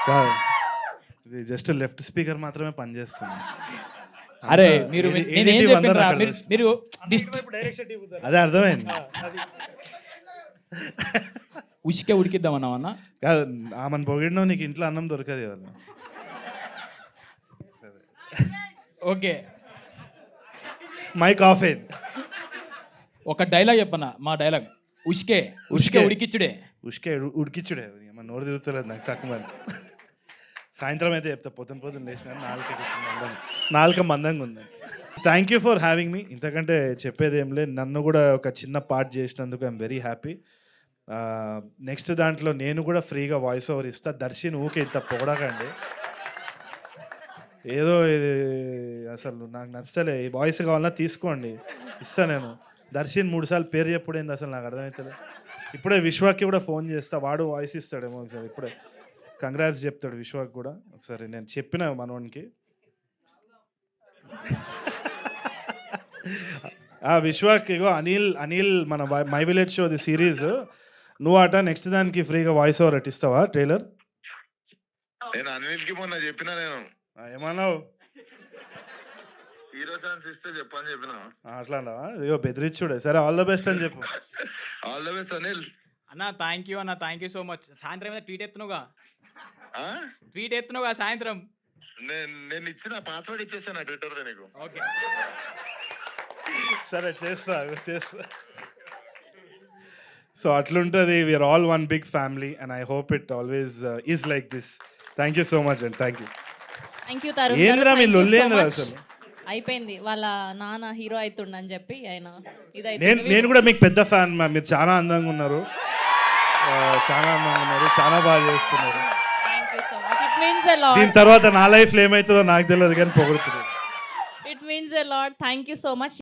కాదు, ఇది just left speaker మాత్రమే పనిచేస్తుంది. అరే మీరు నేనేం చెప్పినరా మీరు అదే అర్థమైంది. ఉసికే ఉడికిద్దామన్నావన్నా? కాదు, ఆమెను పొగిడినో నీకు ఇంట్లో అన్నం దొరకదు కదా. ఓకే, మైక్ ఆఫ్ అయింది. ఒక డైలాగ్ చెప్పన్నా, మా డైలాగ్ ఉసికే ఉసికే ఉడికిచ్చుడే. ఉష్కే ఉడికిచ్చుడే. మన నోరు తిరుగుతలేదు నాకు తక్కువ. సాయంత్రం అయితే చెప్తా, పొద్దున లేచిన నాలుక మందంగా ఉంది. Thank you for having me. ఇంతకంటే చెప్పేది ఏం లేదు. నన్ను కూడా ఒక చిన్న పార్ట్ చేసినందుకు ఐఎమ్ వెరీ హ్యాపీ. నెక్స్ట్ దాంట్లో నేను కూడా ఫ్రీగా వాయిస్ ఓవర్ ఇస్తా. దర్శిని ఊకే ఇంత పొగడకండి. ఏదో ఇది అసలు నాకు నచ్చలే. ఈ వాయిస్ కావాలన్నా తీసుకోండి, ఇస్తా నేను. దర్శిని 3 సార్లు పేరు చెప్పుడేంది అసలు నాకు అర్థమవుతుంది. ఇప్పుడే విశ్వాకి కూడా ఫోన్ చేస్తా, వాడు వాయిస్ ఇస్తాడేమో ఒకసారి. ఇప్పుడే కంగ్రాట్స్ చెప్తాడు విశ్వాకి కూడా ఒకసారి. నేను చెప్పిన మనోనికి విశ్వాక్ ఇగో అనిల్ మన my village show the series నువ్వు అట నెక్స్ట్ దానికి ఫ్రీగా వాయిస్ ఓవర్ అట్టిస్తావా ట్రైలర్? నేను అనిల్కి మొన్న చెప్పినా, నేను ఏమన్నావు? హీరో ఛాన్స్ ఇస్తే చెప్పని చెప్పిన. అట్లా ఇగో బెదిరించుడే. సరే, ఆల్ ద బెస్ట్ అని చెప్పు. ఆల్ ద బెస్ట్ అనిల్ అన్న. థ్యాంక్ యూ అన్న, థ్యాంక్ యూ సో మచ్. సాయంత్రం మీద ట్వీట్ ఎత్తునుగా సాయంత్రం. నేను ఇచ్చిన పాస్వర్డ్ ఇచ్చేసాను ట్విట్టర్ తో నీకు. ఓకే సరే, చేస్తా. సో అట్లుంటుంది. We are all one big family and I hope it always is like this. Thank you so much and thank you. Tarun. ఏంద్రా మీ లొల్లేంద్రా అసలు? అయిపోయింది, వాళ్ళ నాన్న హీరో అవుతుండని చెప్పి ఆయన నేను కూడా మీకు పెద్ద ఫ్యాన్ మ్యామ్. మీరు చాలా అందంగా ఉన్నారు, చాలా బాగా చేస్తున్నారు. దీని తర్వాత నా లైఫ్లో ఏమవుతుందో నాకు తెలియదు కానీ పొగుడుతుంది. It means a lot. Thank you so much.